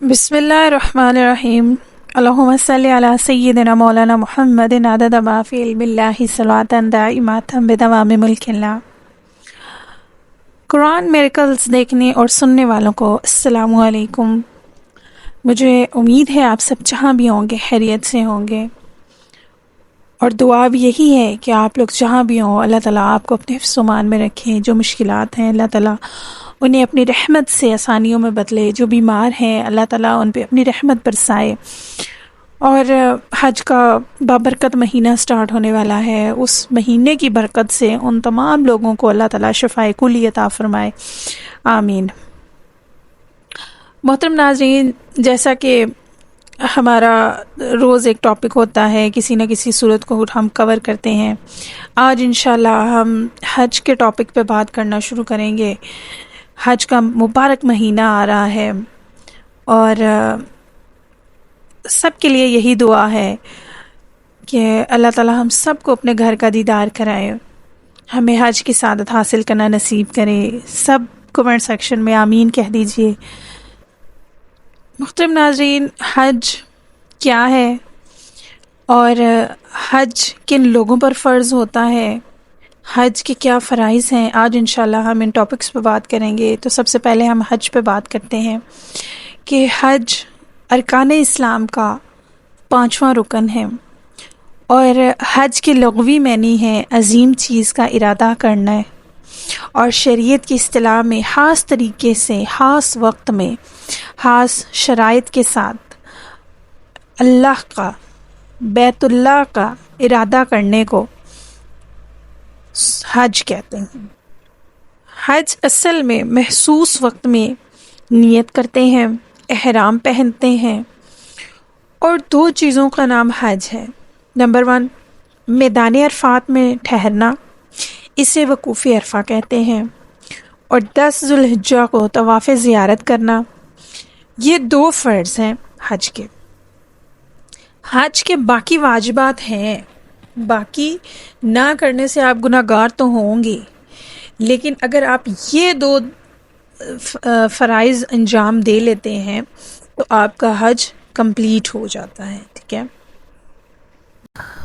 بسم اللہ الرحمن الرحیم۔ اللہم صلی علی سیدنا مولانا محمد عدد ما فی علم اللہ صلاۃ دائمۃ بدوام ملک اللہ۔ قرآن میریکلز دیکھنے اور سننے والوں کو السلام علیکم۔ مجھے امید ہے آپ سب جہاں بھی ہوں گے خیریت سے ہوں گے، اور دعا بھی یہی ہے کہ آپ لوگ جہاں بھی ہوں اللہ تعالیٰ آپ کو اپنے حفظ و امان میں رکھیں۔ جو مشکلات ہیں اللہ تعالیٰ انہیں اپنی رحمت سے آسانیوں میں بدلے، جو بیمار ہیں اللہ تعالیٰ ان پہ اپنی رحمت برسائے۔ اور حج کا بابرکت مہینہ سٹارٹ ہونے والا ہے، اس مہینے کی برکت سے ان تمام لوگوں کو اللہ تعالیٰ شفائے کلی عطا فرمائے، آمین۔ محترم ناظرین، جیسا کہ ہمارا روز ایک ٹاپک ہوتا ہے، کسی نہ کسی صورت کو ہم کور کرتے ہیں، آج انشاءاللہ ہم حج کے ٹاپک پہ بات کرنا شروع کریں گے۔ حج کا مبارک مہینہ آ رہا ہے، اور سب کے لیے یہی دعا ہے کہ اللہ تعالیٰ ہم سب کو اپنے گھر کا دیدار کرائے، ہمیں حج کی سعادت حاصل کرنا نصیب کرے۔ سب کمنٹ سیکشن میں آمین کہہ دیجئے۔ محترم ناظرین، حج کیا ہے اور حج کن لوگوں پر فرض ہوتا ہے، حج کے کیا فرائض ہیں، آج انشاءاللہ ہم ان ٹاپکس پہ بات کریں گے۔ تو سب سے پہلے ہم حج پہ بات کرتے ہیں کہ حج ارکان اسلام کا 5واں رکن ہے، اور حج کے لغوی معنی ہے عظیم چیز کا ارادہ کرنا ہے، اور شریعت کی اصطلاح میں خاص طریقے سے، خاص وقت میں، خاص شرائط کے ساتھ اللہ کا، بیت اللہ کا ارادہ کرنے کو حج کہتے ہیں۔ حج اصل میں محسوس وقت میں نیت کرتے ہیں، احرام پہنتے ہیں، اور 2 چیزوں کا نام حج ہے۔ نمبر 1، میدان عرفات میں ٹھہرنا، اسے وقوف عرفہ کہتے ہیں، اور 10 ذوالحجہ کو طواف زیارت کرنا۔ یہ 2 فرض ہیں حج کے۔ حج کے باقی واجبات ہیں، باقی نہ کرنے سے آپ گناہ گار تو ہوں گے، لیکن اگر آپ یہ 2 فرائض انجام دے لیتے ہیں تو آپ کا حج کمپلیٹ ہو جاتا ہے، ٹھیک ہے۔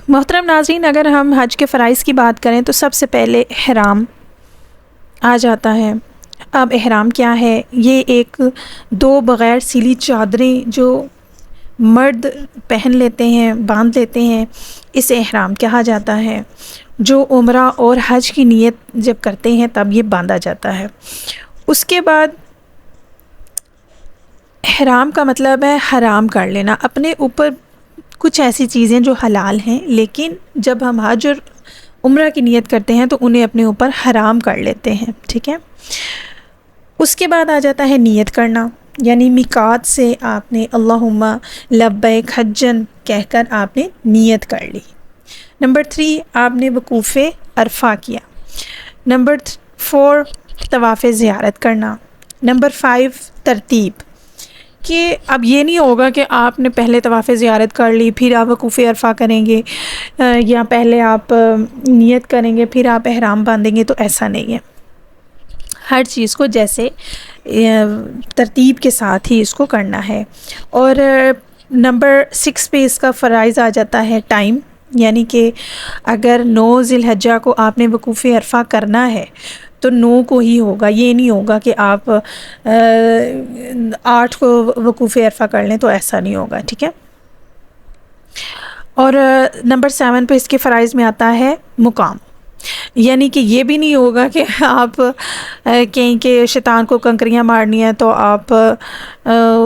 محترم ناظرین، اگر ہم حج کے فرائض کی بات کریں تو سب سے پہلے احرام آ جاتا ہے۔ اب احرام کیا ہے؟ یہ ایک 2 بغیر سیلی چادریں جو مرد پہن لیتے ہیں، باندھ لیتے ہیں، اسے احرام کہا جاتا ہے، جو عمرہ اور حج کی نیت جب کرتے ہیں تب یہ باندھا جاتا ہے۔ اس کے بعد احرام کا مطلب ہے حرام کر لینا، اپنے اوپر کچھ ایسی چیزیں جو حلال ہیں لیکن جب ہم حج اور عمرہ کی نیت کرتے ہیں تو انہیں اپنے اوپر حرام کر لیتے ہیں، ٹھیک ہے۔ اس کے بعد آ جاتا ہے نیت کرنا، یعنی میقات سے آپ نے اللہم لبیک حجن کہہ کر آپ نے نیت کر لی۔ نمبر 3، آپ نے وقوف عرفہ کیا۔ نمبر 4، طواف زیارت کرنا۔ نمبر 5، ترتیب، کہ اب یہ نہیں ہوگا کہ آپ نے پہلے طواف زیارت کر لی پھر آپ وقوف عرفہ کریں گے، یا پہلے آپ نیت کریں گے پھر آپ احرام باندھیں گے، تو ایسا نہیں ہے۔ ہر چیز کو جیسے ترتیب کے ساتھ ہی اس کو کرنا ہے۔ اور نمبر 6 پہ اس کا فرائض آ جاتا ہے ٹائم، یعنی کہ اگر 9 ذی الحجہ کو آپ نے وقوف عرفہ کرنا ہے تو 9 کو ہی ہوگا، یہ نہیں ہوگا کہ آپ 8 کو وقوف عرفہ کر لیں، تو ایسا نہیں ہوگا، ٹھیک ہے۔ اور نمبر 7 پہ اس کے فرائض میں آتا ہے مقام، یعنی کہ یہ بھی نہیں ہوگا کہ آپ کہیں کہ شیطان کو کنکریاں مارنی ہے تو آپ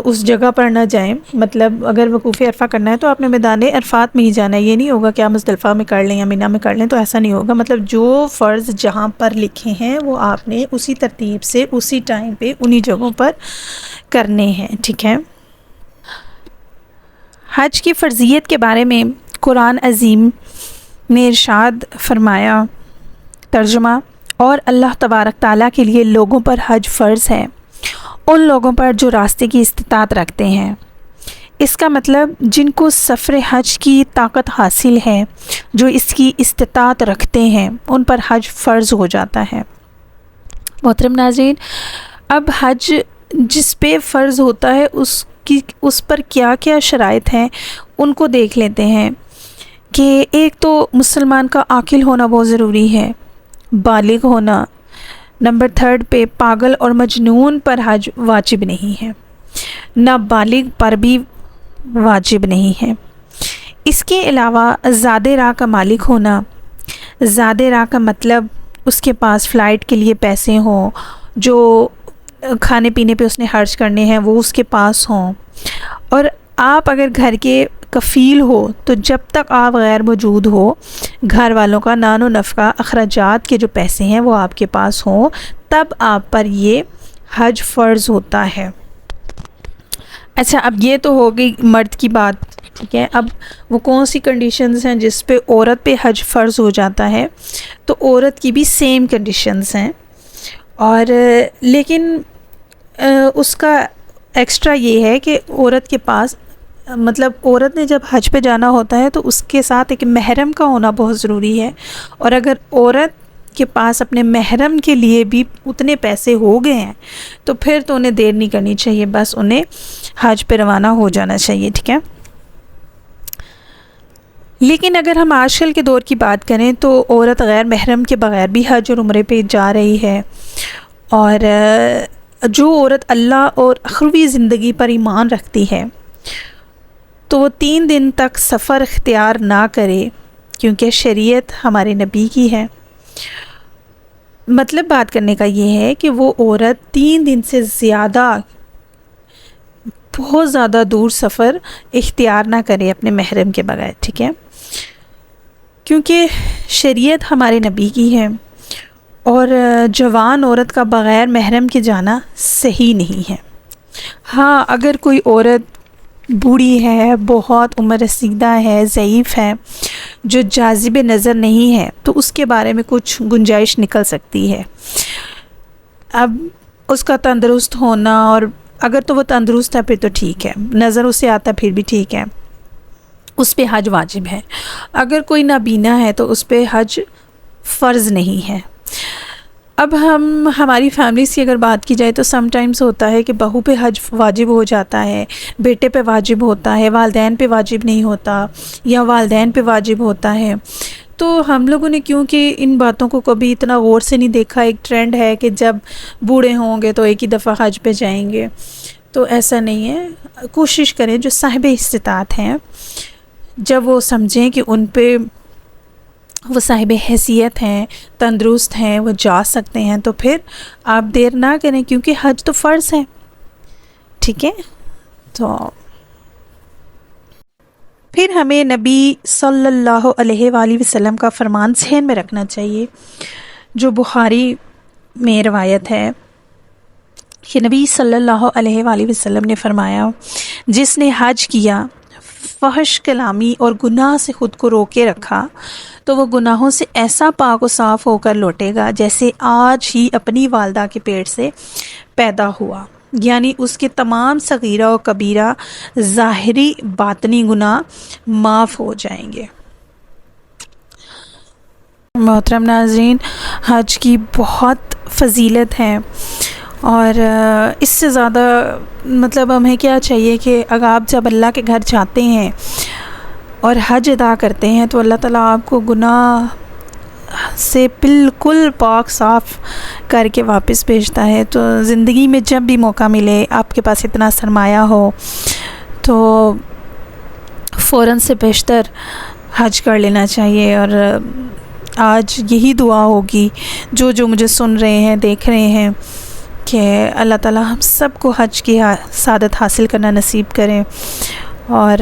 اس جگہ پر نہ جائیں، مطلب اگر وقوف عرفہ کرنا ہے تو آپ نے میدان عرفات میں ہی جانا ہے، یہ نہیں ہوگا کہ آپ مزدلفہ میں کر لیں یا منی میں کر لیں، تو ایسا نہیں ہوگا۔ مطلب جو فرض جہاں پر لکھے ہیں وہ آپ نے اسی ترتیب سے اسی ٹائم پہ انہی جگہوں پر کرنے ہیں، ٹھیک ہے۔ حج کی فرضیت کے بارے میں قرآن عظیم نے ارشاد فرمایا، ترجمہ، اور اللہ تبارک تعالیٰ کے لیے لوگوں پر حج فرض ہے، ان لوگوں پر جو راستے کی استطاعت رکھتے ہیں۔ اس کا مطلب جن کو سفر حج کی طاقت حاصل ہے، جو اس کی استطاعت رکھتے ہیں، ان پر حج فرض ہو جاتا ہے۔ محترم ناظرین، اب حج جس پہ فرض ہوتا ہے اس کہ اس پر کیا کیا شرائط ہیں ان کو دیکھ لیتے ہیں. کہ ایک تو مسلمان کا عاقل ہونا بہت ضروری ہے، بالغ ہونا. نمبر 3 پہ پاگل اور مجنون پر حج واجب نہیں ہے، نہ بالغ پر بھی واجب نہیں ہے. اس کے علاوہ زاد راہ کا مالک ہونا. زاد راہ کا مطلب اس کے پاس فلائٹ کے لیے پیسے ہوں، جو کھانے پینے پہ اس نے خرچ کرنے ہیں وہ اس کے پاس ہوں. اور آپ اگر گھر کے کفیل ہو تو جب تک آپ غیر موجود ہو، گھر والوں کا نان و نفقہ اخراجات کے جو پیسے ہیں وہ آپ کے پاس ہوں، تب آپ پر یہ حج فرض ہوتا ہے. اچھا، اب یہ تو ہو گئی مرد کی بات، ٹھیک ہے. اب وہ کون سی کنڈیشنز ہیں جس پہ عورت پہ حج فرض ہو جاتا ہے؟ تو عورت کی بھی سیم کنڈیشنز ہیں، اور لیکن اس کا ایکسٹرا یہ ہے کہ عورت کے پاس، مطلب عورت نے جب حج پہ جانا ہوتا ہے تو اس کے ساتھ ایک محرم کا ہونا بہت ضروری ہے. اور اگر عورت کے پاس اپنے محرم کے لیے بھی اتنے پیسے ہو گئے ہیں تو پھر تو انہیں دیر نہیں کرنی چاہیے، بس انہیں حج پہ روانہ ہو جانا چاہیے، ٹھیک ہے. لیکن اگر ہم آج کل کے دور کی بات کریں تو عورت غیر محرم کے بغیر بھی حج اور عمرے پہ جا رہی ہے. اور جو عورت اللہ اور اخروی زندگی پر ایمان رکھتی ہے تو وہ 3 دن تک سفر اختیار نہ کرے، کیونکہ شریعت ہمارے نبی کی ہے. مطلب بات کرنے کا یہ ہے کہ وہ عورت 3 دن سے زیادہ، بہت زیادہ دور سفر اختیار نہ کرے اپنے محرم کے بغیر، ٹھیک ہے. کیونکہ شریعت ہمارے نبی کی ہے، اور جوان عورت کا بغیر محرم کے جانا صحیح نہیں ہے. ہاں، اگر کوئی عورت بوڑھی ہے، بہت عمر رسیدہ ہے، ضعیف ہے، جو جاذب نظر نہیں ہے، تو اس کے بارے میں کچھ گنجائش نکل سکتی ہے. اب اس کا تندرست ہونا، اور اگر تو وہ تندرست ہے پھر تو ٹھیک ہے، نظر اسے آتا پھر بھی ٹھیک ہے، اس پہ حج واجب ہے. اگر کوئی نابینا ہے تو اس پہ حج فرض نہیں ہے. اب ہماری فیملیز کی اگر بات کی جائے تو سم ٹائمز ہوتا ہے کہ بہو پہ حج واجب ہو جاتا ہے، بیٹے پہ واجب ہوتا ہے، والدین پہ واجب نہیں ہوتا، یا والدین پہ واجب ہوتا ہے. تو ہم لوگوں نے کیونکہ ان باتوں کو کبھی اتنا غور سے نہیں دیکھا، ایک ٹرینڈ ہے کہ جب بوڑھے ہوں گے تو ایک ہی دفعہ حج پہ جائیں گے. تو ایسا نہیں ہے. کوشش کریں جو صاحب استطاعت ہیں، جب وہ سمجھیں کہ ان پہ وہ صاحب حیثیت ہیں، تندرست ہیں، وہ جا سکتے ہیں، تو پھر آپ دیر نہ کریں، کیونکہ حج تو فرض ہے، ٹھیک ہے. تو پھر ہمیں نبی صلی اللہ علیہ وآلہ وسلم کا فرمان ذہن میں رکھنا چاہیے، جو بخاری میں روایت ہے کہ نبی صلی اللہ علیہ وآلہ وسلم نے فرمایا، جس نے حج کیا، فحش کلامی اور گناہ سے خود کو روکے رکھا، تو وہ گناہوں سے ایسا پاک و صاف ہو کر لوٹے گا جیسے آج ہی اپنی والدہ کے پیٹ سے پیدا ہوا. یعنی اس کے تمام صغیرہ و کبیرہ ظاہری باطنی گناہ معاف ہو جائیں گے. محترم ناظرین، حج کی بہت فضیلت ہے، اور اس سے زیادہ مطلب ہمیں کیا چاہیے کہ اگر آپ جب اللہ کے گھر جاتے ہیں اور حج ادا کرتے ہیں تو اللہ تعالیٰ آپ کو گناہ سے بالکل پاک صاف کر کے واپس بھیجتا ہے. تو زندگی میں جب بھی موقع ملے، آپ کے پاس اتنا سرمایہ ہو، تو فوراً سے بیشتر حج کر لینا چاہیے. اور آج یہی دعا ہوگی جو مجھے سن رہے ہیں، دیکھ رہے ہیں، کہ اللہ تعالیٰ ہم سب کو حج کی سعادت حاصل کرنا نصیب کریں. اور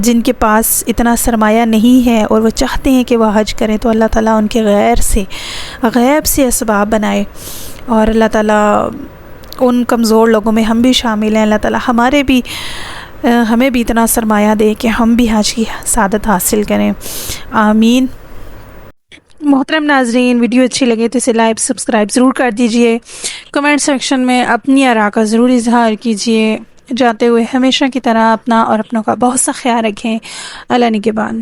جن کے پاس اتنا سرمایہ نہیں ہے اور وہ چاہتے ہیں کہ وہ حج کریں، تو اللہ تعالیٰ ان کے غیب سے اسباب بنائے. اور اللہ تعالیٰ ان کمزور لوگوں میں ہم بھی شامل ہیں. اللہ تعالیٰ ہمیں بھی اتنا سرمایہ دے کہ ہم بھی حج کی سعادت حاصل کریں. آمین. محترم ناظرین، ویڈیو اچھی لگے تو اسے لائک سبسکرائب ضرور کر دیجئے. کمنٹ سیکشن میں اپنی آراء کا ضرور اظہار کیجئے. جاتے ہوئے ہمیشہ کی طرح اپنا اور اپنوں کا بہت سا خیال رکھیں. اللہ نگہبان.